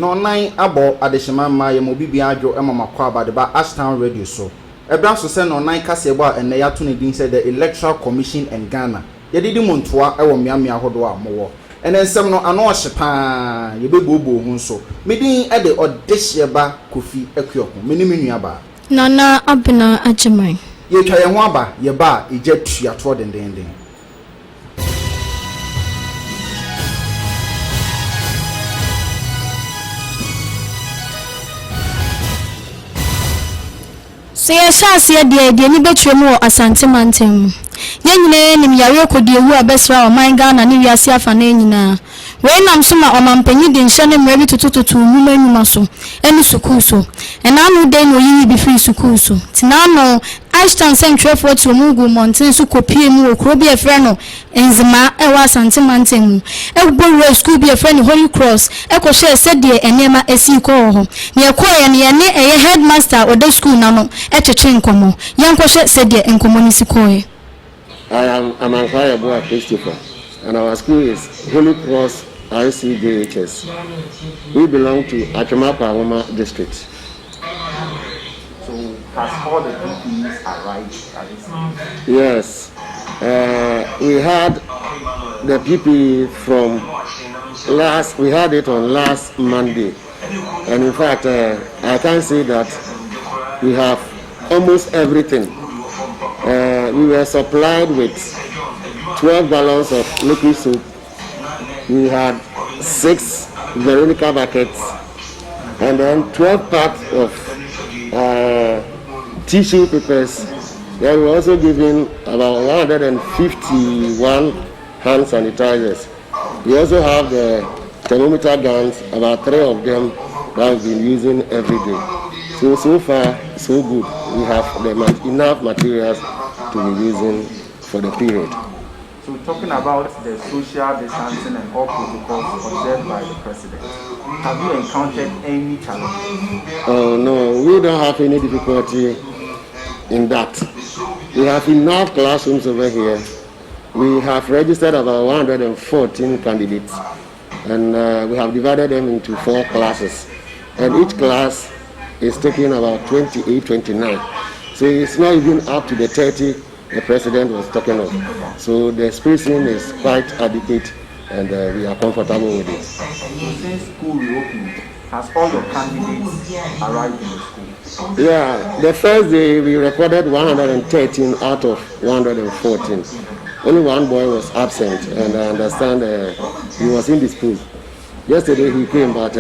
no nine abo adeshima ma ye mo bibia adwo emama kwa abadeba Ashtown Radio so ebra so se no nine kasebo a enne ya to ne din say the Electoral Commission in Ghana ye didi montoa ewo miamia hodo a mowo ene nsem no ano ohye pa ye bebobo hu so medin e de odehye ba Kofi Akuoku meni menua ba Nana Abena Ajiman ye twa ye ho aba ye ba eja tuato dendenden so ye shase de ni betwemu Asante Mantem ye nyine nim yare kodie wu abesra o man Ghana ni wiase afa na nyina we nam so ma omampanyi de nhye ne mra bi tutututu mu manuma so eni sukuu so ena no de no yi bi free sukuu so tina no Ashtown Central Fort Omugu Mountain so kopie mu okro bi efre no enzima e wa Asante Mantem e gbo school bi efre no Holy Cross e ko hye se de enema esi ko ho ne ko ye ne eye headmaster o de school na no e twetwe nkomo yan ko hye se de nkomo ni si ko ye I am Amankaya Boa Christopher, and our school is Holy Cross ICJHS. We belong to Achimapa district. so has all the PPEs arrived at this time? Yes, we had the PPE we had it on last Monday. And in fact, I can say that we have almost everything. We were supplied with 12 gallons of liquid soap. We had 6 Veronica buckets and then 12 packs of tissue papers. Then we were also given about 151 hand sanitizers. We also have the thermometer guns, about 3 of them that we've been using every day. So far, so good. We have enough materials to be using for the period. So talking about the social distancing and all protocols observed by the president, have you encountered any challenges? Oh no, we don't have any difficulty in that. We have enough classrooms over here. We have registered about 114 candidates, and we have divided them into 4 classes. And each class is taking about 28, 29. So it's not even up to the 30 the president was talking of. So the spacing is quite adequate, and we are comfortable with it. Since school reopened, has all your candidates arrived in the school? Yeah, the first day we recorded 113 out of 114. Only one boy was absent, and I understand he was indisposed. Yesterday he came, but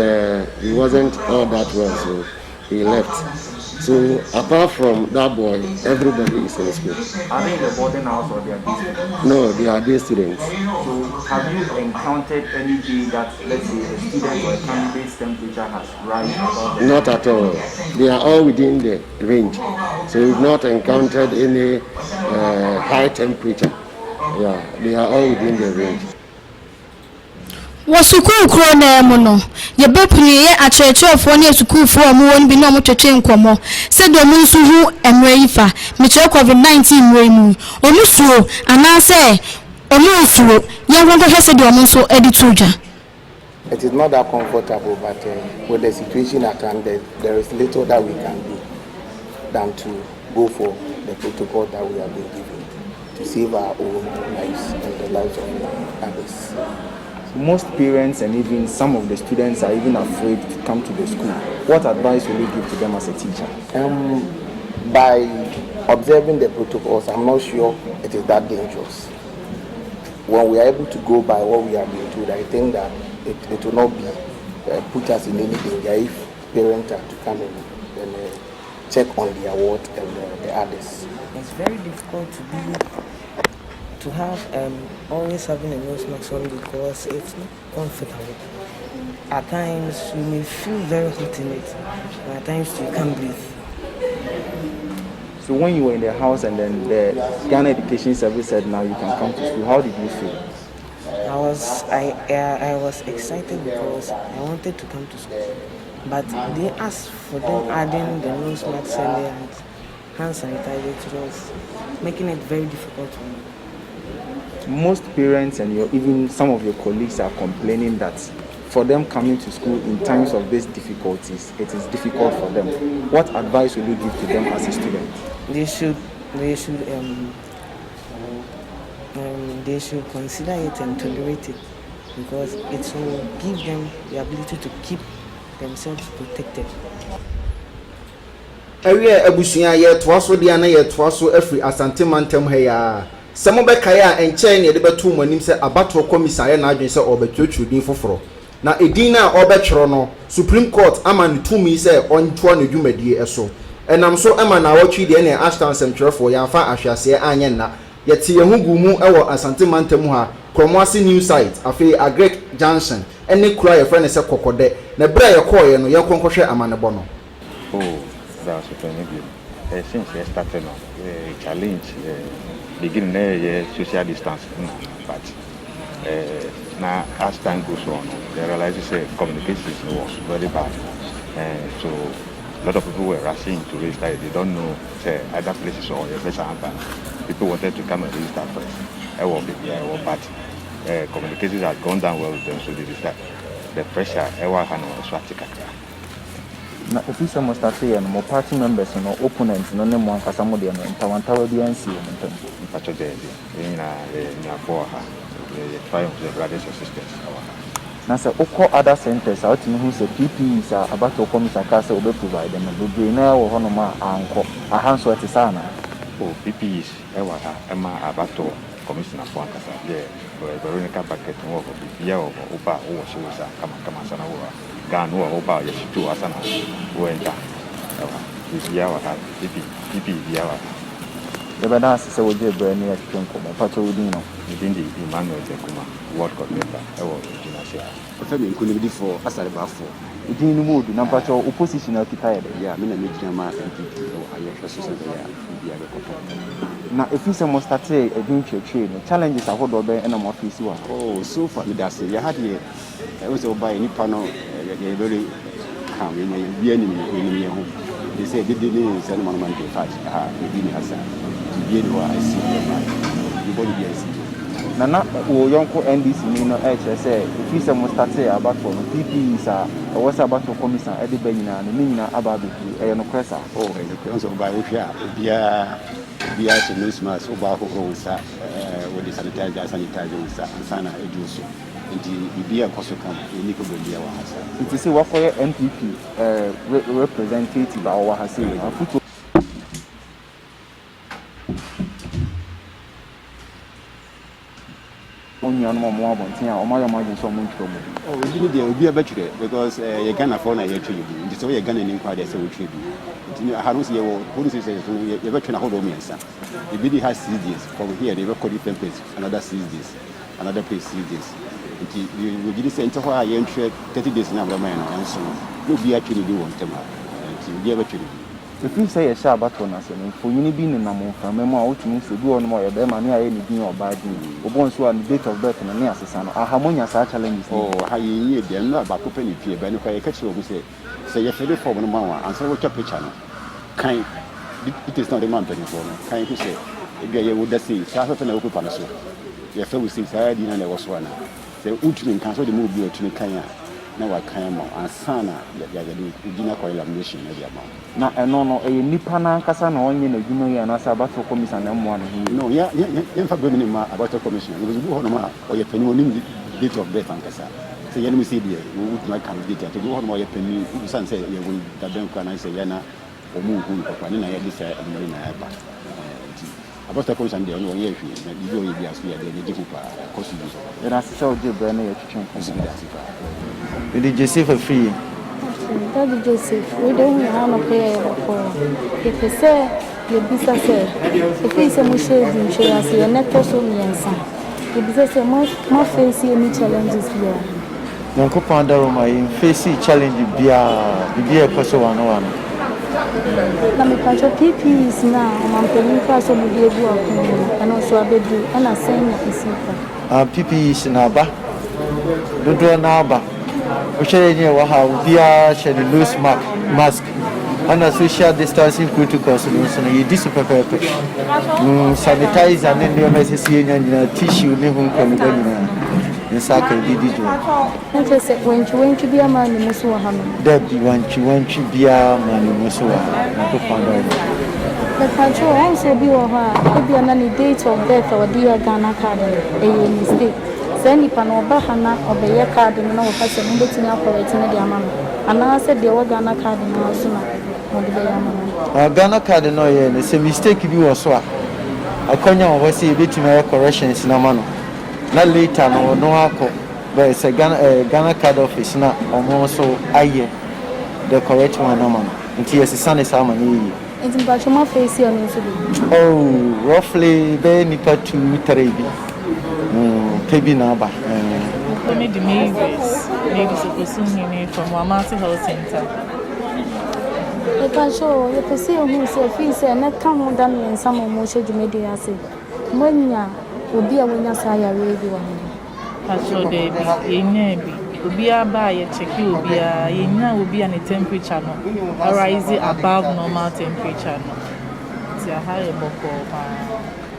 he wasn't all that well, so he left. So apart from that boy, everybody is in school. Are they in the boarding house or they are day students? No, they are day students. So have you encountered any day that, let's say, a student or a candidate's temperature has risen above them? Not at all. They are all within the range. So we've not encountered any high temperature. Yeah, they are all within the range. Wasukuu kro na emu no ye bepuni ye akyerɛkyerɛfoɔ ne asukuufoɔ mu won bi na ɔmotwetwe nkɔmɔ sɛ de ɔmo nso hu emre yifa mekyerɛ COVID-19 mre mu ɔmo suo anaasɛ ɔmo suo ye wonto hwɛ sɛ de ɔmo nso edi tudwa. It is not that comfortable, but with the situation at hand, there is little that we can do than to go for the protocol that we have been given to save our own lives and the lives of others. Most parents and even some of the students are even afraid to come to the school. What advice will you give to them as a teacher? By observing the protocols, I'm not sure it is that dangerous. When we are able to go by what we have been told, I think that it will not be put us in any danger if parents are to come and check on their ward and the others. It's very difficult to have always having a nose mask on because it's not comfortable. At times you may feel very hot in it, and at times you can't breathe. So when you were in the house and then the Ghana Education Service said now you can come to school, how did you feel? I was excited because I wanted to come to school, but they asked for them adding the nose mask and hand sanitizer. It was making it very difficult for me. Most parents and even some of your colleagues are complaining that for them coming to school in times of these difficulties. It is difficult for them. What advice would you give to them as a student? They should consider it and tolerate it, because it will give them the ability to keep themselves protected. Area Ebushia yet twaso dia na yet twaso every Asante Mantem heya. Some bekaya and chain ye deba 2 monim se abato komisaye na adwen se obetwetwu din foforo. Na edina obetwro no Supreme Court ama ne tumi se ontwo ne dwumadie eso. Enam so ama na awotwi de na Ashton semtwerefo ya fa ahwase anye na yeti ye hugumu ewo Asante Mantem ha Kromwase new site afi Agrek Junction ene kura ye friend se kokode na bra ye koye no ye konkohwe amanebo no. Oh, that's what I mean. Since I started now, challenge beginning social distance, but now as time goes on, they realize communication was very bad, so a lot of people were rushing to register. They don't know other places or the first hand. People wanted to come and register first. But communications had gone down well with them, so they decided the pressure. Now, if you must start saying more party members and opponents, no name one for some of them, and Tawantawa DNC, in such a day, in trying to the brothers and sisters. Now, so other centers out in who say PPs are about to come to Casa will provide them, and will be now or Honoma and a hands at the sana. Oh, PPs, Emma Abato, Commissioner for Casa, Veronica Packet, or Bia or Opa, or she was a Kamasana. Ganu oba yeshitu asana wenda biyawa ha pipi biyawa the bana se wo je bre ni atwen ko mo pato wudi no ndindi Emmanuel Zekuma ward coordinator ewo jinashia ofa me nkuni bidi for asare ba for idin no modu na pato opposition akita ya me na me gina ma NPP ayo hweso se ya bia be koto na if you say must start edin twetwe no challenges ahodo be na mo face wa oh so far me that's ya had here we say oba ni pano they very calm in the enemy home. They say they didn't send one man to fight. We didn't have to be anywhere. I see the body is. Nana, who young NDC, no HSA, if you say must start about for PPs, what's about to come at the Benina, and the Mina about the Ayano Cressa. Oh, and the Prince of Biofia, Bia, Nose Mass, Obaho, with the sanitizer, and Sana, Eduso. The beer also come in Nico Belia. It is a what for MPP representative our Hasi. Only on more or my margin so much trouble. Oh, we didn't be a better because you can't afford a year to you. It's all you're going to inquire as a tribute. I don't see what police say, you're veteran hold on me, son. The BD has 6 days from here, they record different place, another 6 days, another place 6 days. We did say, 30 days now, and so we'll be actually doing one time. If you say a Shabbat on us, for you being in a month from a more to move to do on more, them and anything or bad news, or once you are the date of birth and a near son, a harmonious challenge. Oh, how you need them not about opening here, but if I catch you, say, you're for the moment, and so what's your picture? Kind, it is not a mountain for me. Kind to say, if you would see, South and open Panaso. Your fellow since I didn't know was one. The Utmin cancel the movie to Kenya. Now I came and Sana, the dinner collaboration. Now, and no, a Nipana Casano, you know, and as about to commission and one. No, yeah, for women about the commission. It was Buhonoma or your penny date of death and Cassa. So, let me see there, we would like candidate to go on more penny. Son say, you will that don't can I say, Yana or move or Nina, this and Marina. About the commission, the only year, you will be as we are the different costumes. And I saw the Brenner Did Joseph a free? Daddy Joseph, we don't have a prayer for. If you say, your business say, if it's a mushe, you should have a net or so, yes, if it's a more fancy any challenges here. Uncle Pandaroma, facing challenge be a person one. Na me patcho PPs na mampeni kwa so mu die bu akun and also abedu and assign na isifa PPs na ba dodo na ba o shey nye wa ha bia shey the nose mask and social distancing protocols no you dis pepepe sanitize and then the message nyanya tissue ne hu kan ba nyina nsa ka didi jo nti se wantwi bia ma ne muso wa ha no da bi wantwi bia ma ne muso wa na to fa do the control on so bi wa ha e bia na ni date of birth or dia Ghana card e ye mistake se nipa na oba ha na obeye card no na wo fa se mo betini akorete ne dia ma no ana se de wa Ghana card na so na mo de ya ma no Ghana card no ye ne se mistake bi wo so a akonya wo se betimi corrections na ma no na later no akọ but say Ghana card office na omo so aye the correct one na man nti yes sane sa ma ni nti ba choma face on so bi roughly be nipa 2-3 bi kebi na ba me the Mavis supposed to from Wamati Health Center. e ka show you can see who say feel say na come down in some mo she jumedi ase monya obi a wonya sa ya ready wa Pacho de yenya bi obi aba ye check obi a yenya obi a ne temperature no rise above normal temperature no ti a high boko ba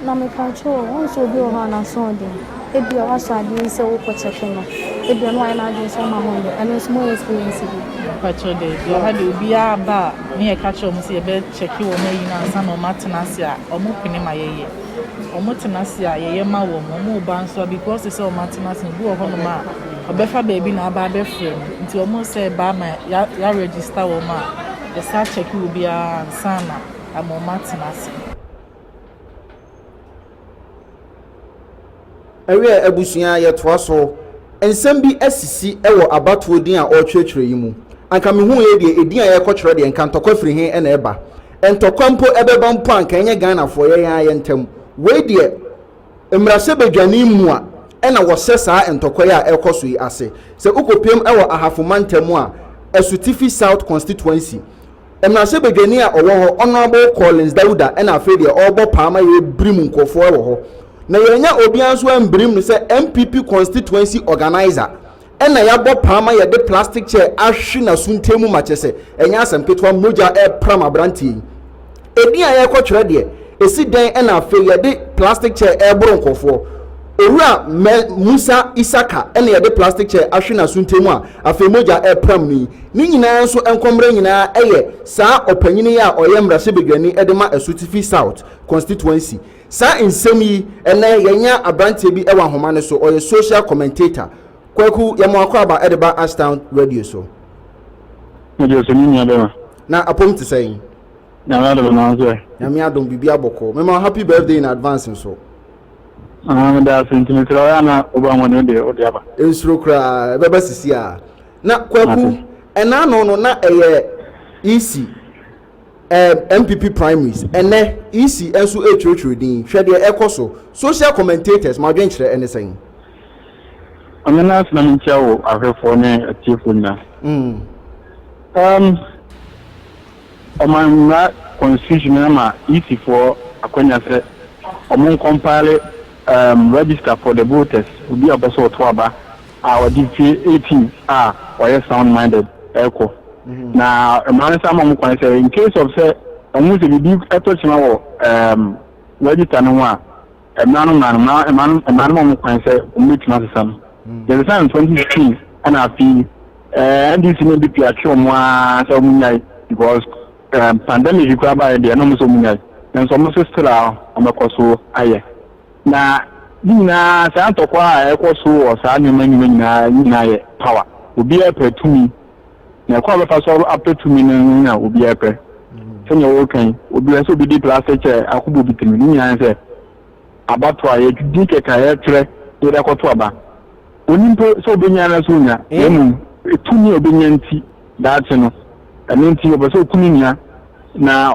na me pacho won so obi o ha na so de e bi o asa de se wo ko check no e bi no ai na de so ma mo no and it's more experience bi Pacho de yo ha de obi aba me e catch omo se e be check wo na yi na ansa no matenase a omo pene ma yeye omotenase a yeye ma wo mo ba nso because say omotenase bu ho no ma obefa baby na aba be frame nti omo say ba ma ya register wo ma the search check will be a sana amomatenase ewe abusuya yetoa so ensem bi asisi ewo abatoɔ din a ɔtwetwere yi mu anka me hu ye de edin a yɛkɔkyerɛ de nka ntɔkɔ firi he na ɛba ntɔkɔ mpo ɛbɛba mpo anka nye Ghana fo yɛ ntam we de emrase badwani mu a ɛna wɔsɛ saa ntɔkɔ yɛ a ɛkɔ so yi ase sɛ ukopiem ɛwɔ ahafoma ntam a Esutifi South constituency emrase badwani a ɔwɔ hɔ Honorable Collins Dauda ɛna afei de ɔbɔ paama yɛ brim nkɔfoɔ ɛwɔ hɔ na yɛnya obi anso ambrim no sɛ MPP constituency organizer ɛna yɛabɔ paama yɛde plastic chair ahwe na suntemu ma kyɛ sɛ ɛnya asɛm ketewa mogya ɛpram abrantie edi a yɛkɔtwerɛ deɛ esi dan ɛna afei yɛde plastic chair ɛboro nkɔfoɔ owura Musa Isaka ɛna yɛde plastic chair ahwe na suntemu a afei mogya ɛpram ni ni nyinaa nso ɛnkɔmrɛ nyinaa ɛyɛ saa ɔpanyini a ɔyɛ mmarahyɛ badwani ɛde ma Esutifi South constituency saa nsɛm yi ɛnɛ yɛnya abrantie bi ɛwɔ ahoma ne so ɔyɛ social commentator kwaku yɛmɔakɔ aba ɛde ba Ashtown radio so na apom te sɛn nyame adom bibi abɔkɔ mema happy birthday in advance so nsuro koraa ɛbɛba sisi a na kwaku ɛna no na ɛyɛ EC MPP primaries ene EC enso etwetwe din hwede ekɔ so social commentators ma dwenkyerɛ ene sɛn amena asna minchawo afefo ne atiefo na omanna constitution ma EC for akwanya sɛ omon compile register for the voters obi abaso to aba a wadi 18 a were sound minded eko na man some mo kwan say in case of say omu se bi eto chima wo register no a man mo kwan say omu tima sesam there is in 2015 and I feel NDC no be piacho mo a so munyai because pandemic ikwa ba de no mo so munyai and so mo sister amakoso aye na dina sa antokwa a ekoso o sa nyuma ye power obi e petumi na kwa be faso apetumi na obi epe so nya wo kan obi so bi di plastic chair akubo bitimi ni yan se abato aye di keka ye tre to da koto aba onimpo so obi nya na so nya emu etumi obi nya nti that no ene nti obi so kuni nya na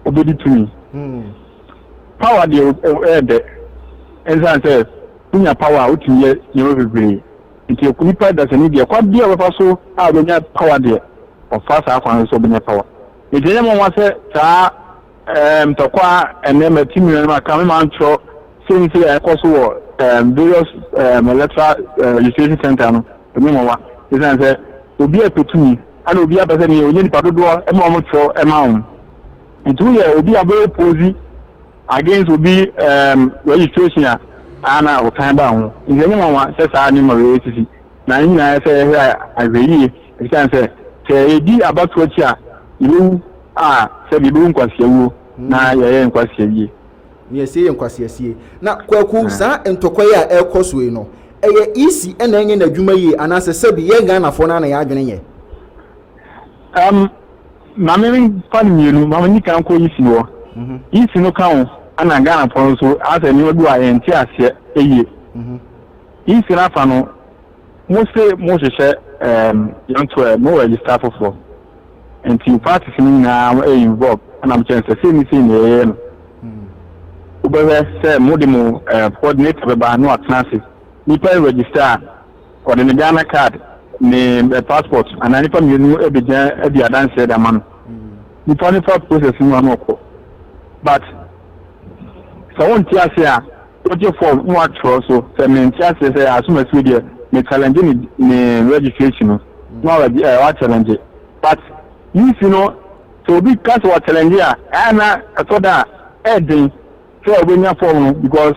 obi di tumi power de enza se kunya power otinye nyewe bebre nti okunipa da se ni de kwa bia we faso a benya power de o fa sa kwan so benya power nti nyemo wa se ta mtokwa enema timi na ka ma ntro since e koso wo various electoral registration center no nyemo wa enza se obi apetumi ana obi abase ni onye nipa dodo e ma mo tro e ma on nti ye obi abe pozi against obi registration ana o kan ba ho nyenye mama se saa ni ma we sisi na nyina se agreyi e kan se edi abatu achi a ilu se bi bu nkwase wu na ye nkwase yi ni se ye nkwase asie na kwaku saa ntokwaye a ekoso yi no eye isi na enye na adwuma yi anase se bi ye Ghana fo na ya adwene ye mame pan mienu mame ni kan ko isi wo isi no kan ana Ghana fo so ase ni odu a enti ase eye isi na fa no mo hwehwe yanto mo register for enti parties ni na involve ana mo chance say ni say no ubebe say mo demo coordinator be ba no atnase ni pa register for the Ghana card ni passport and any from you ebijan ebi adanse da man ni for process ni wan ko but so won ti ase a oje form no atro so se me ti ase say asuma swede me challenge ni registration no wa challenge but you know so be cast wa challenge a na so da edin so obenya form because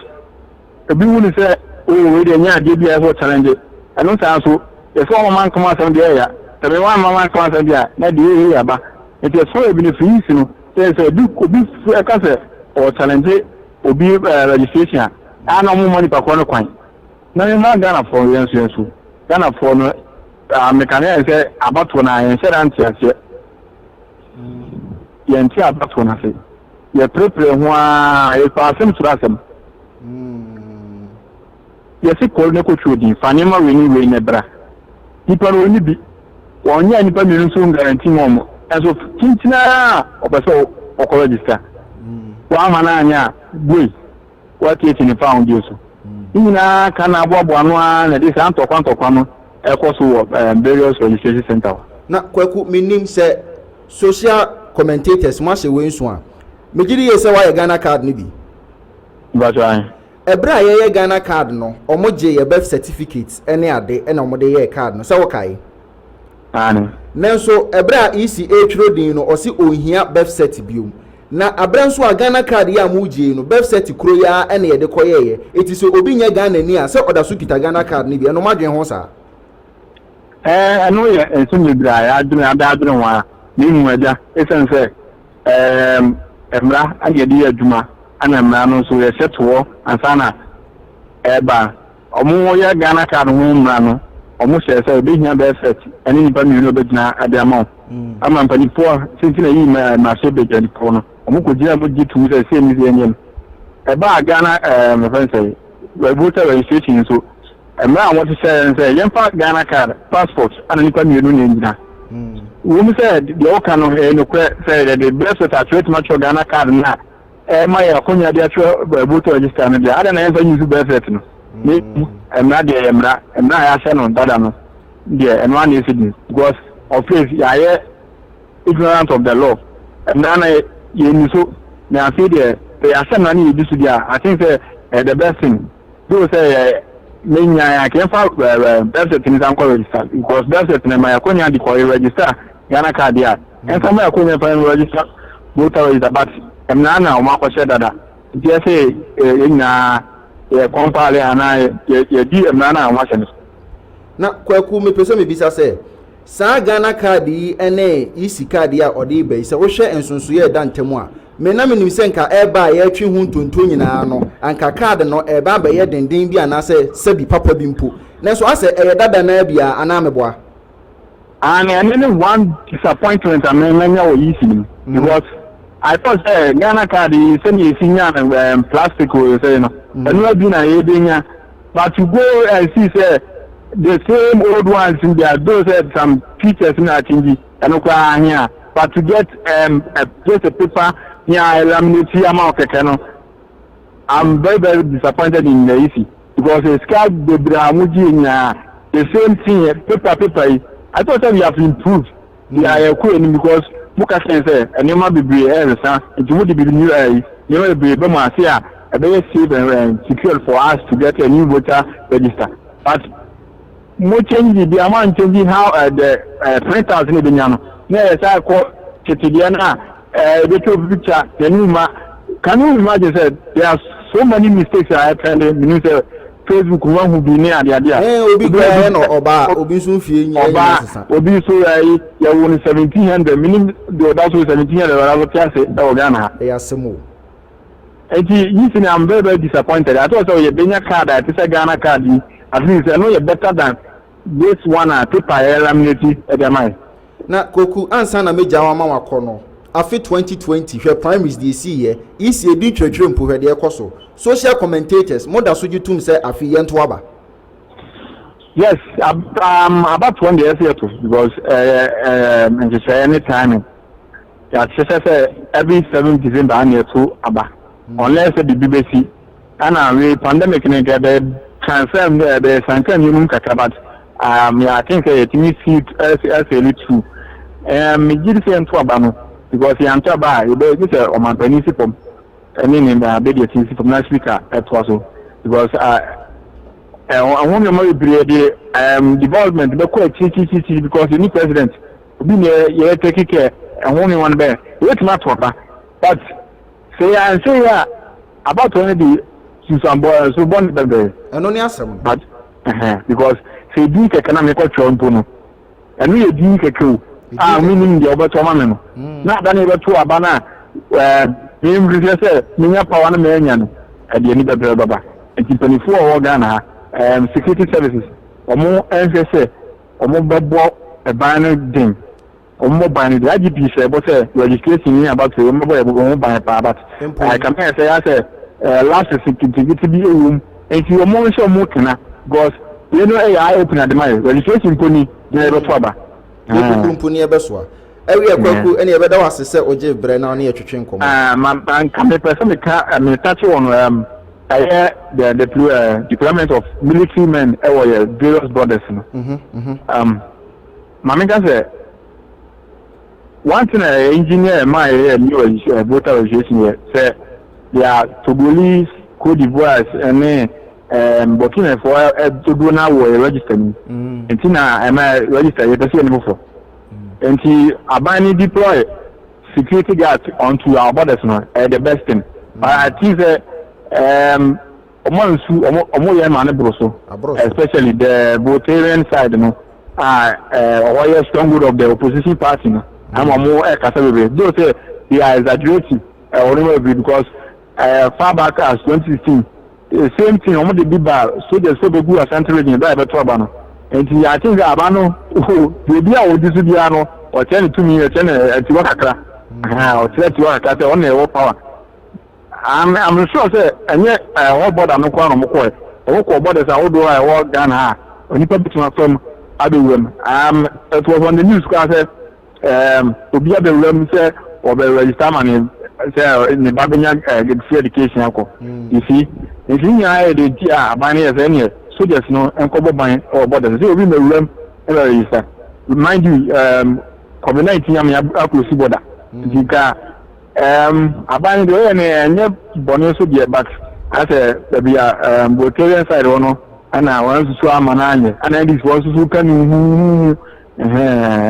ebi wuni say we dey nya dey bi as challenge and no say so if one man come out from the area, the one man come out from there, not the area, but it is so even if you know, there's a big or challenge or be registration. I know more money per corner coin. Now you're not Ghana for the answer. Ghana for mechanic say about when I said answer. You enter about when I say, you prepare one, you pass him to them. Yes, he called Neko Chudi, Fanima winning Nebra. Nipa no ni bi wonya nipa mi nso guarantee mo enso tintina obeso okọ register wa ma na anya boy what it in pound so ina kana aboabo anu na dey san tokwa no ekoso various registration center na kwaku minim se social commentators ma se we nso a megiri ye se wa Ghana card ni bi bajo Ebra ye Ghana card no omoje ye birth certificate ene ade ena omode ye card no se wo kai nanso ebra ECA twrodin no osi ohia birth cert biom na abra nso a Ghana card ya muje no birth cert kro ya ene ye de koyeye etise obi nya Ghana ni a se oda so kita Ghana card ni bi eno madwen ho sa eno ye enso nyebra ya adwene wa ni mu aja esen se emra ade de adwuma ana mra no so ye seto ansana eba omo ye Ghana card ho mra no omo se se be hia be set eni nipa mi no be gina ade ama ama mpani po sintina yi ma se be gani po no omo ko gina mo gitu se mi se enyem eba Ghana me fan say we voter registration so emra want to say yemfa Ghana card passport ana nipa mi no nyina wo mi say de o kan no no say the best at match Ghana card na my akonya dia twa voter register no dia ada na yenfa use benefit no ni emra dia emra ya se no dada no dia eno an is because of place ya ignorant of the law emra na ye ni so na afi dia ya se na ni disu dia I think the best thing do say menya ya kenfa benefit ni san ko register because benefit na my akonya di ko register Ghana card dia enfa my akonya fa register voter register but emna o makose dada tie se enya e compare ana ye di emna na o makose na kwaku me pese me bisa se sa Ghana card yi ene isi card ya odi be se wo hwe ensonso ye da ntemu a me na me nim se nka eba ye twi hu ntonto nyina no anka card no eba ba ye denden bi ana se bi papa bi mpo na so ase e dada na bia ana meboa and one disappointment amenya o isi because I thought Ghana card is semi senior and plastic or say no. And we have been a but to go and see say the same old ones in there, those some features in that change and here. But to get just a paper laminate amount of I'm very disappointed in the EC because the sky the Bramuji the same thing paper. I thought that we have improved. We are because muka say enema bebre eresa nti wo de bi new you know be ma say a be safe and secure for us to get a new voter register but mo change the amount changing how the printers ni be nyano na say ko titidia na be to picture the new ma can you imagine say there are so many mistakes are happening. You know, Facebook one who be near the idea. Obi go no oba obi so fie nya oba obi so ya won 1700 minimum the other so 1700 wala tia say e Ghana. E asemo. Enti I'm very, very disappointed. I thought so you benya card at this Ghana card. At least I know you're better than this one paper laminate at the mind. Na Koku ansa na meja wa ma wakono. Afi 2020 hwe primaries dey see here. Isi edi twetwe mpo hwe de ekoso. Social commentators more than so you tum say afi yento aba. Yes, about 1 year here too because any time. Yeah, every 7th December and year two aba. Unless the BBC and we pandemic ne get transfer the sankan minimum kakabat I think it needs as a true me give say to aba because he anta ba you be say o man principle any name be the thing from last week at also because I want to more development be quite chichi because the new president be here take care and one be wait matter but say and say about only some boys so born baby and only asem but because say di keke na me ko chonto no and we di keke meaning the over toma me no na da na be to aba na him really say me nya power na me nya no e de ni bebe baba enti 24 Ghana security services omo say omo bebo e ban no din omo ban the IGP say but say registration here about omo omo ban pa but I can say last security be room and you omo show mo kana because you know I open at the mind registration pony na be to aba pony e be so every akwaku ene e be da wase say oje bre na na etwetwe nkom man can me person me ka me touch on the deployment of military men or various borders no mama can say one thing engineer my new voter registration here say they are Togolese, Cote d'Ivoire and Burkina Faso to do now we register me and tina am I register you see any for and he abani deploy security guards onto our borders now the best thing I think especially the Bulgarian side no or stronghold of the opposition party no I'm more though say they are exaggerating because far back as 2016 the same thing almost the big so the so good as central region that better abano and I think abano the dia o disubiano or 10 to me 10 tiwakakra or 10 tiwakakra on the power I'm sure say any what border no kwa no mko e wo borders a wo do I wo Ghana onipa bituma from abewem it was on the news because obi abewem say or be register man say in the babenya get free education ako you see if you are the abani as any soldiers no enkobo ban or borders say obi mewem register remind you COVID-19 am across border dika abani do enye bonu so be back as a be Bulgarian side ono ana wan so amananye ana this one so kan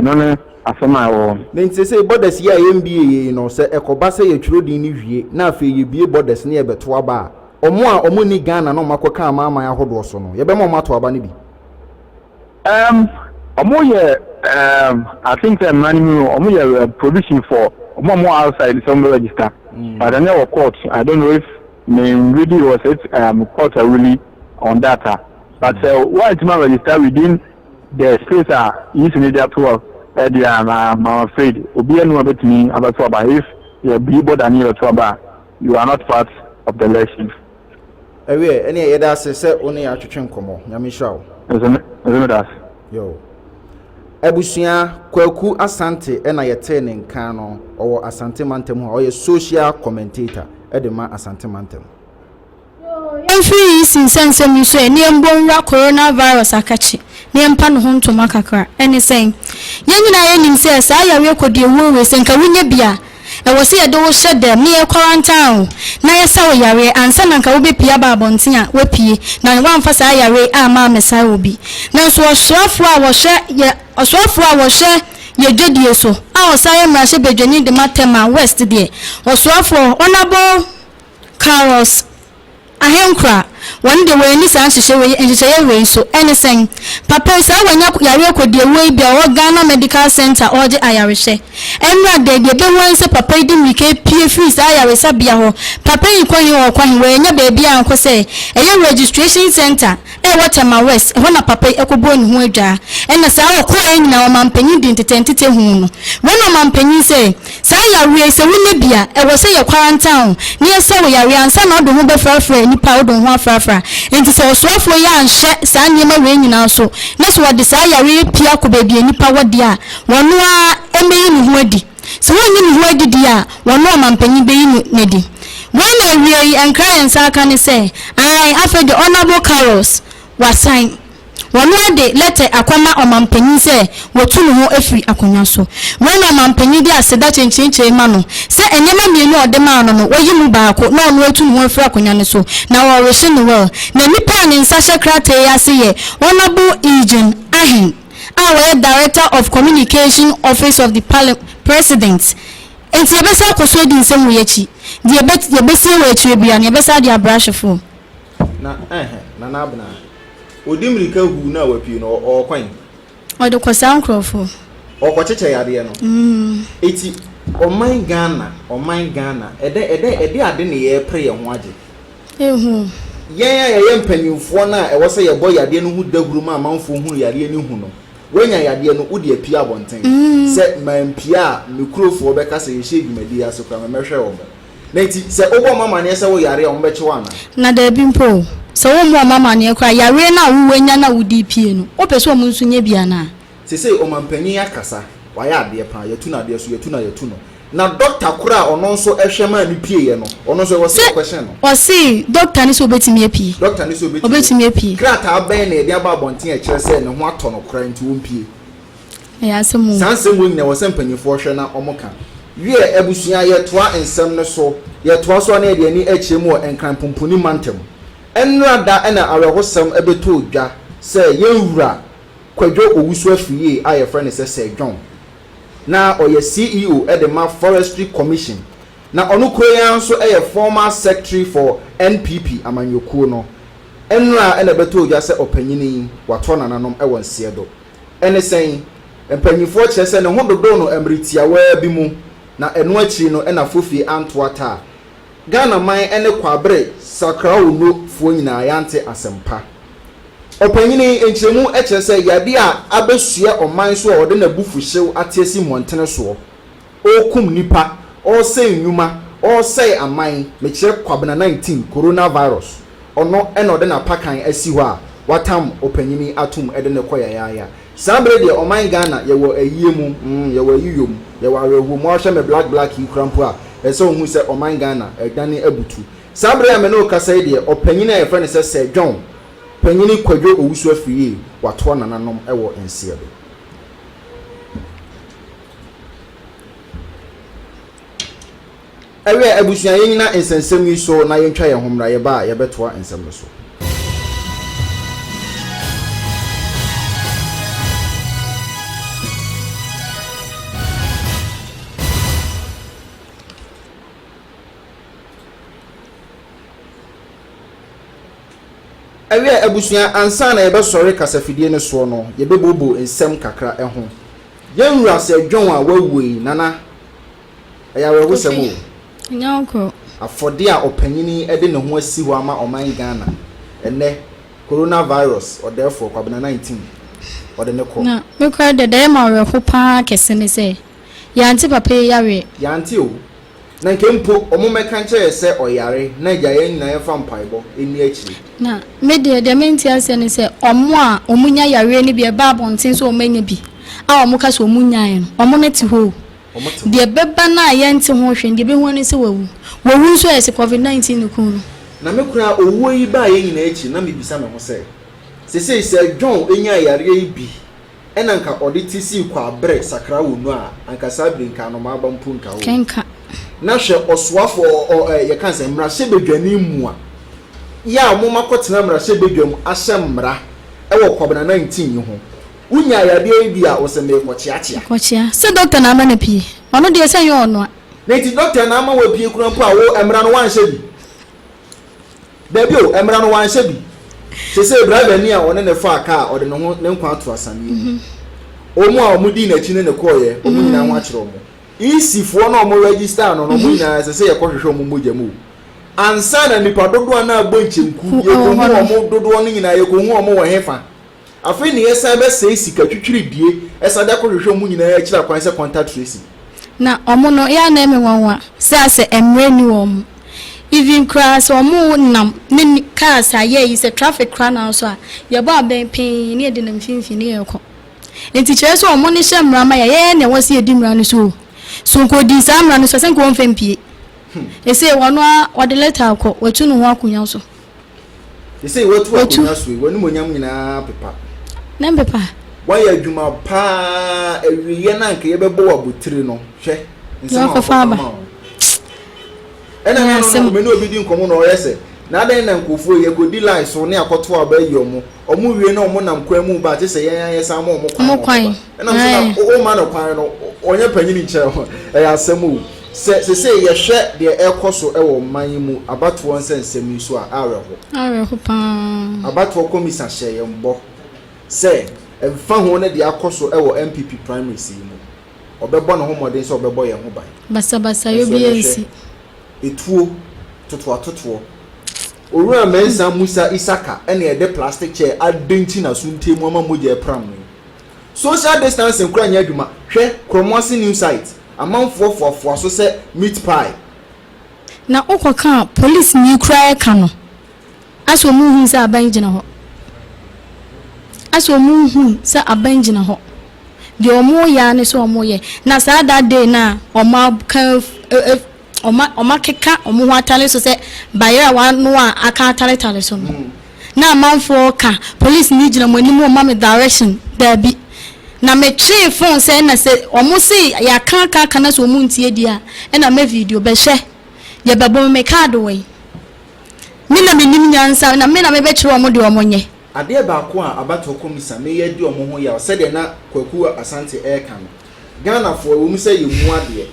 no asema wo nti say borders ya MBA no say ekoba say yetwiro din ni hwie na afa ye bie borders ne yebeto aba omo ni Ghana no makoka ama ya hodo so no yebe mo mato aba ne bi omo ye I think the money omo ye provision for omo outside some register but I never court I don't know if really was it court really on data but why it man register within the space using the approval I'm afraid obi enu abetumi about if you be border near to you are not part of the election ewe ene ye da se oni atwetwe nkomo nyame hwawo ezeme das yo Ebusia Kwaku Asante ena yete ne nkan no owo Asante Mantem ho oye social commentator edema Asante Mantem Free since mi so eni mbonwa coronavirus akachi ne mpa no honto makakra eni sen yenyina yenim se sa ya we kodi ewu we senka wunye bia e wo se de wo hyede me e quarantine na ye sa wo yare ansa na nka wo be pia ba abonten a wo pie na wan fa sa yare a ma me sa obi na so osofo a wo hye ye osofo a wo hye ye dwedie so a wo sa ye mra hye bedwani de matema west de osofo onabo Carlos ahenkra one day we ni san hihye we nhihye we so anything papa sa wanya yare kodie we bia o Ghana Medical Center oje ayarehye emra de be won se papa di mike pie free sa ayare sa bia ho papa yi kwan yi okwan we nya ba bia anko se eye registration center Waterma West ho na papa ekobo ni ho adwa ena sa wo ko nyina o mampanyi di ntete hu no when o mampanyi se sa yare se wo ne bia wo se ye quarantine ni se wo yare ansa na odo ho be frafra nipa odo ho afrafra enti se osofo ya anhye sa nyema we nyina so na so wode sa yare pia ko bebia nipa wode a wono a emeyi ni ho adi so wonyi ni ho adi dia wono o mampanyi be yi ne di when we and crying sa kan say I after the honorable Carlos was sign one day letter akwama omampanyin se wotu no ho afiri akonwa so when omampanyin dia seda chenchenche ma no se enyema mienu odema no woyi mu baako na ono atu no ho afiri akonwa ne so na wo rehye no well na nipa ne nsa hyekrate ya se ye honorable Eugene Ahin our director of communication office of the president enti ebesa koso di nsem wo yachi di ebesi wo achi bia na ebesa di abrashfo na na abna odimrika hu na wapi no okwan odo kwasa nkrofo okocheche yade no eti oman Ghana ede ade ne ye pre ye ho age ehu ye mpanyimfo na e wo se ye boy yade no hu daguru ma manfo hu yade ni hu no wenya yade no udi apia bonten se mampia mikrofo be ka se ye hye dwumadi aso kwa mehwe wo na eti se obo mama ne se wo yare o mbeche wana na da bi mpo se wo mo mama ne kwa yare na wo wenya na wudi pie no opeso mo nso nya bia na se o mampanyin akasa wa ya ade pa yetu na ade so yetu no na doctor kura ono nso ehwe ma ni pie ye no ono nso wo se question no o si doctor ni so betimi apie doctor ni so betimi apie krata aben na ede aba bonten e kire se ne ho ato no kura nti won pie ya se mu sanse wo nyina wo se mpanyimfo hwe na omoka wie abusua yetoa ensem ne so yetoa so na ede ni achiemu o enkran pomponi mantem enrada ena awehosem ebeto odwa se yewura kwadwo owusu afiye aye friend se John na oye CEO Edema Forestry Commission na onu koyan so former secretary for NPP amanyokuo no enra ena beto odwa se opanyini wato nananom wonsiedo ene sen empanyifo kire se ne hododo no emritia wa bi mu na enu akiri no ena fofi antoata Ghana man ene kwabre sakrawo no fo nyina yante asempa opanyini enchiremu ekire se yade a abesua oman so ode na bufuhyew atiesi montene so okum nipa o sei nyuma o sei aman mekire kwabena 19 coronavirus ono ene ode na pakan asi ho a watam opanyini atum ede ne koyaya sabre de oman Ghana yewo ayiemu yewo ayiyom yewo arehu mo hwe me black ikrampo a ese ohun se oman Ghana edane abutu sabre ya me no kasa de opanyini e fe ne se John panyini kwadwo owusu afiye wato nananom ewo ensiedo ewe abusua yina ensensem yi so na yentwa ye homra ye ba ye betoa ensem so ewe abusua ansa na yebe sori kasafidie ne so no yebe bobo ensem kakra eho yenwura se John a wawui nana ayawe husemu nyanko afode a opanyini ede ne ho asi ho ama oman Ghana ene coronavirus or therefore kwabena 19 ode ne ko na me kwa de ma we ho pa kese ne se yanti papa yare yanti o na nkempo omumeka nche se oyare na gya yen na yefa mpaibo eni achi na me de menti ase ne se omo a omunya yare ne bi ba bonten so omanya bi a omuka so omunya yen omo ne ti ho de beba na yenti ho hwe de be ho ne se wawu so ese covid-19 ne kun na me kura owo yi ba yen na achi na me bisa me ho se John enya yare yi bi ena nka oditi si kwa bre sakra wonu a anka sabri nka no ma ba mpu nka ho kenka na hwe oswafo ye kan se mra hye bedwani mu a ya mo makotena mra hye bedwam ahye mra ewo kwabena 19 yi ho unya yade bi a oseme kochiachia se doctor na ama na pie ono de se yo ono na ti doctor na ama wa pie kura mpo a wo emra no wan hye bi Debio emra no wan hye bi se se driver ni a one ne fa car ode no ne nkwa ato asane omu a omudi na chi ne koye omu nyina ho akere omu isifo na omu register no no mu nyina se ye kohwehwe omu mojamu ansa na nipa dodo na agbanchemku ye ko mu omu dodo no nyina ye ko hu omu wo hefa afi ne yesa be se sika twitwiri die esa da kohwehwe omu nyina ya kira kwan se contact tracing na omu no ya na eme wanwa se emre ni omu even cross omu nam ne cars aye is a traffic crowd also ye ba ben pin ne de nam finfini ye ko enti chere so omu ne hye mrama ye ne wose edi mra no so ko di sa mra no so sen ko mfempie ese wono a de letter ko watu no ho akunya so ese watu akunya so woni monyam nyina pepa na pepa wa ya adwuma pa ewiye na nke ye bebo abotire no hwe nsema ko fa ba ena no me no obi di nkomo no oyese na adan na nkofo ye go di line so ne akoto aba yi omu wie na omu nam kwan mu ba te se yan yesa ma omu kwan ena so o ma no kwan no onye panyini nche ho e asemu se ye hwe de ekoso e wo man mu abato won sensem so a areho pa abato komisa hye ye mbo se emfa ho ne de akoso e wo MPP primary si mu obebo no ho modern so obebo ye ho ban basa yo bi ensi etuo totoatoto owura mensa Musa Isaka ene ede plastic chair adenti na suntemu ama moja pram social distancing kura nya adwuma hwe Kromosi new site amanfo fofo so se meat pie na okoka police ni kura ka no aso mu hu se abanjina ho aso mu hu se abanjina ho de omo ya ne so omo ye na sa that day na omo kan Oma keka omu atale so se bayera wa no a aka atale so no na manfo ka police ni gina mo nimu ma me direction da bi na me twe phone se na se omu se ya kan na so omu ntie dia e na me video be hwe ye bebo me card we mi na me nim nyansa na me be kire omu de omu nye ade ba ko a abato komisa me ye di omu ho ya se de na Kwaku Asante e kan Ghana for omu se ye mu ade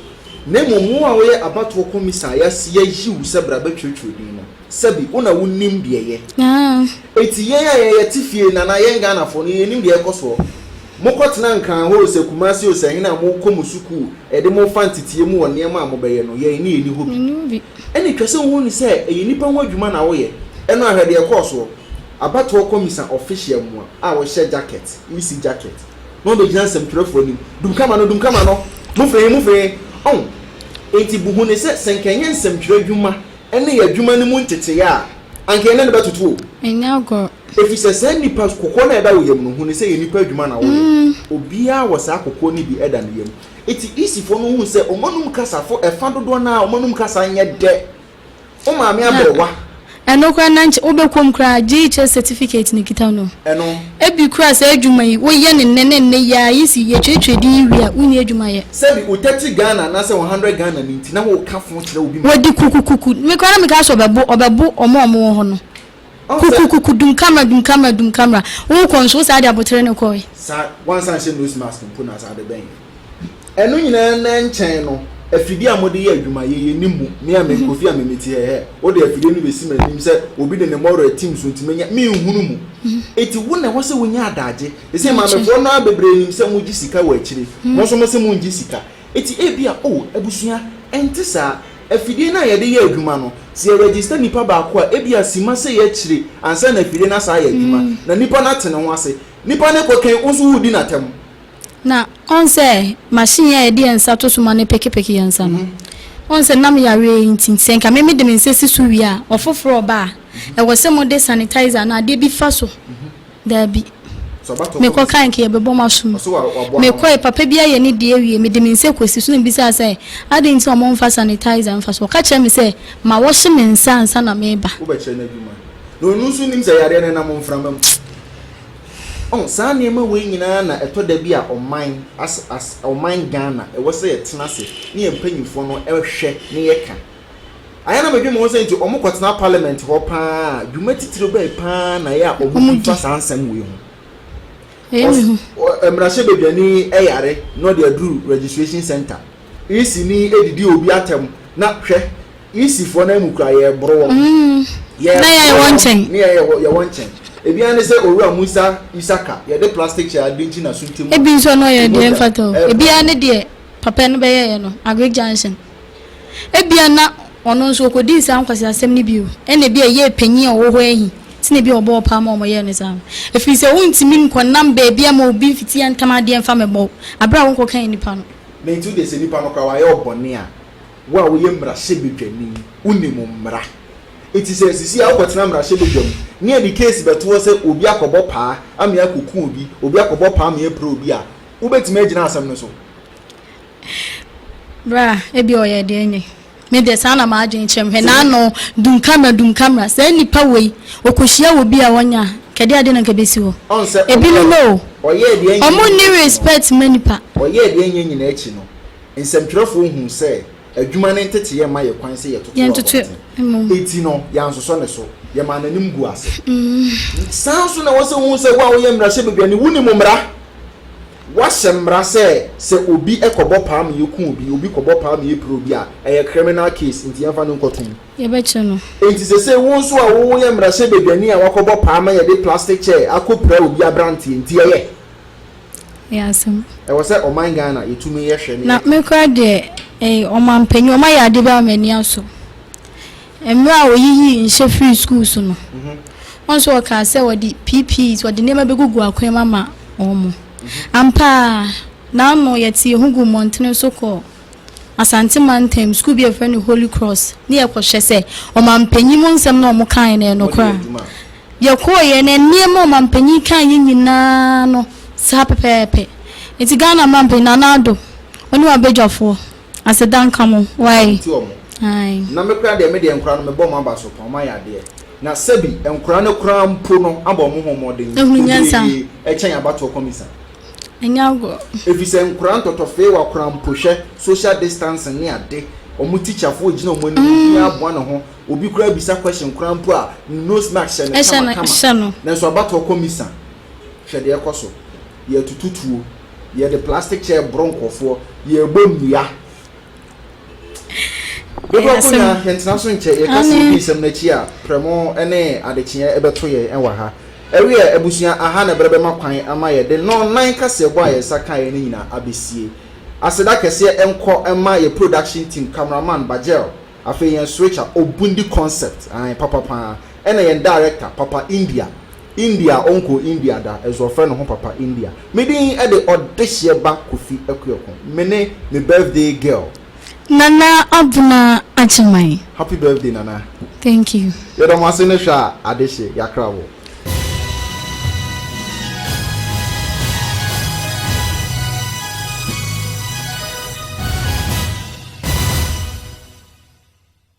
Nemo mu a we abato komisa ya se yiwu se bra betwetwedin no sabi una wonnim de ye eti ye tifie na ye Ghana fo no ye nim de ekoso mokotena nkan ho se Kumasi o se hina mo komusuku e de mo fantitie mu wone ma mo beye no ye ni hobi eni twese wo ni se e nipa ho adwuma na wo ye eno ahwede ekoso abato komisa official mu a wo share jacket wisi jacket no be gina sem trefo ni dum kama no mu fe on enti buhu ne se senkenye nsemtwere adwuma ene ya adwuma ne mu ntete ya anke ene ne betoto enya go efi se nipa kokko na eba woyem no hu ne se ye nipa adwuma na wo obia wo sa kokko ni bi eda no yem enti isifo no hu se omanum kasafo efa dodo na omanum kasa nye de o ma me abrewa eno kwa nanche obekom kra GH certificate ni kita no eno ebi kra se adwuma yi wo ye ne ya yisi ye twetwedi wi a uni adwuma ye sebi o 30 Ghana na se 100 Ghana ni ntina wo ka fon kire obi wodi kukukuku me kwa me ka so obebu omo ho no kukukuku dum camera wo konso sa de abotere ne ko yi sa one san she nose mask mpuna sa de ben eno nyina na nchen no afidi amode ye adwuma ye nimu me a me kofi a me meti he o de afidi no besi manim se obi de ne moro team so ntimenya me nhunu mu eti wo na wo se wonya adaje ese ma me fo no abebre nim se mu gi sika wa akire mo so mo se mu gi sika eti ebia abusua enti sa afidi na ye de ye adwuma no se ye register nipa ba ko a ebia sima se ye akire ansa na afidi na sa ye adwuma na nipa na tene ho ase nipa ne ko ken unsu wudi na tem na onse machine ya edi ensa to suma ne peke yansa no onse nam ya re ntin senka me de mensesi so wi a ofoforo ba e wo se mo de sanitizer na de bi fa so da bi me ko kan ke bebo masum me ko e papa bia ye ni de awie me de mense kwesi so ne bi sa say ade nti o mo mfa sanitizer mfa so ka che me say ma wo hye mensa ansa na me ba wo ba che na dwuma no nusu nim say yare ne na mo mfra mam on sa ne ma we nyina na etoda bi a oman as oman Ghana e wo say etena se ne empanyifo no ehwe ne ye ka ayana medwe mo say nti omukotena parliament ho pa dwuma titiro ba pa na ya omufa sansem we ho emrashe bedwani eyare no de aduru registration center isi ni edidi obi atem na hwe easy for na mu kra ye bro na ya wonchen ne ya wonchen ebi ane se owura Musa Isaka ye de plastic chair adinchi na suntim ebi nso no ye de fato ebi ane de papa no be ye no Agric Junction ebi ana ono nso kodi nsa nkwasi asem ni biu ene bi ye panyi owo ho ehi tine bi obo pa ma omo ye ne sam efi se wuntimi nkonam ba bia ma obi fiti antama de mfa mebo abra wonko kan nipa no na itu de se nipa no kwa wa ye obone a wa wo ye mra se bedwani unim mra iti se sisi a kwotena mra se bedwam ne di case beto se obi akobo pa am ya koku obi akobo pa am ye pro obi a wo betima agina asem no so bra ebi oye de enye me de sana ma agin chem he na no dum camera se nipa wei okohia wo bi a wonya kede ade na nkebesi wo ebi no oye de enye omo ni respect manipa oye de enye nyina echi no nsempirefo hu se adwuma ne ntete ye ma ye kwan se ye toto eti no ya nsoso ne so ye ma nanim gu ase sanso na wo se hu se wa wo ye mra hye bebiani wuni mu mra wa shemra se obi ekobo pam ye ku obi kobo pam ye pro bi a eye criminal case nti yafa no nkotum ye beche no enti se wo so a wo ye mra hye bebiani a wakobo pam ye de plastic chair akopra obi abranti nti ye yasem e se oman Ghana yetumi ye hwe ne na me kwa de omampanyi omaya de ba mani aso emra oyiyi nse free school so no onso ka se wodi PPs wodi nema begugu akwan mama omo ampa na no yeti hugu montene so ko Asante Mantem school be a friend Holy Cross ni e kwhwe se omampanyi mo nsem na omo kan na no kra ye ko ye na niema omampanyi kan nyina no sa pepepe eti Ghana mampanyi na nado oni wa bedwafo asedan kamo why ai na me kra de me de enkura no me bom aba so pon ma ya de na sebi enkura no kra mpo no aba mo homodin e chen abato komisa enyago efise enkura ntotofe wa kra mpo hwe social distancing ni ade omu teacher fo gina omu ni abo na ho obi kra bisa question kra mpo a nose mask ne kama na so abato komisa hwe de ekoso ye tututuo ye the plastic chair bronkofo ye bomua bebo kunya hentraso nche ye kasi bisem na chi a premo ene adechie ebeto ye enwa ha ewe ebusuya aha na berebe makwan ama ye de no nan kase bo aye saka ye nyina abesie aseda kese enko ema ye production team cameraman Bajel afa ye switcher obundi concept an papa ene ye director papa India onko India da ezo fe no ho papa India medin e de odehye ba Kofi Akuekon mene me birthday girl Nana Abuna Achimai. Happy birthday Nana. Thank you. Yoda masene sha adehye yakrawo.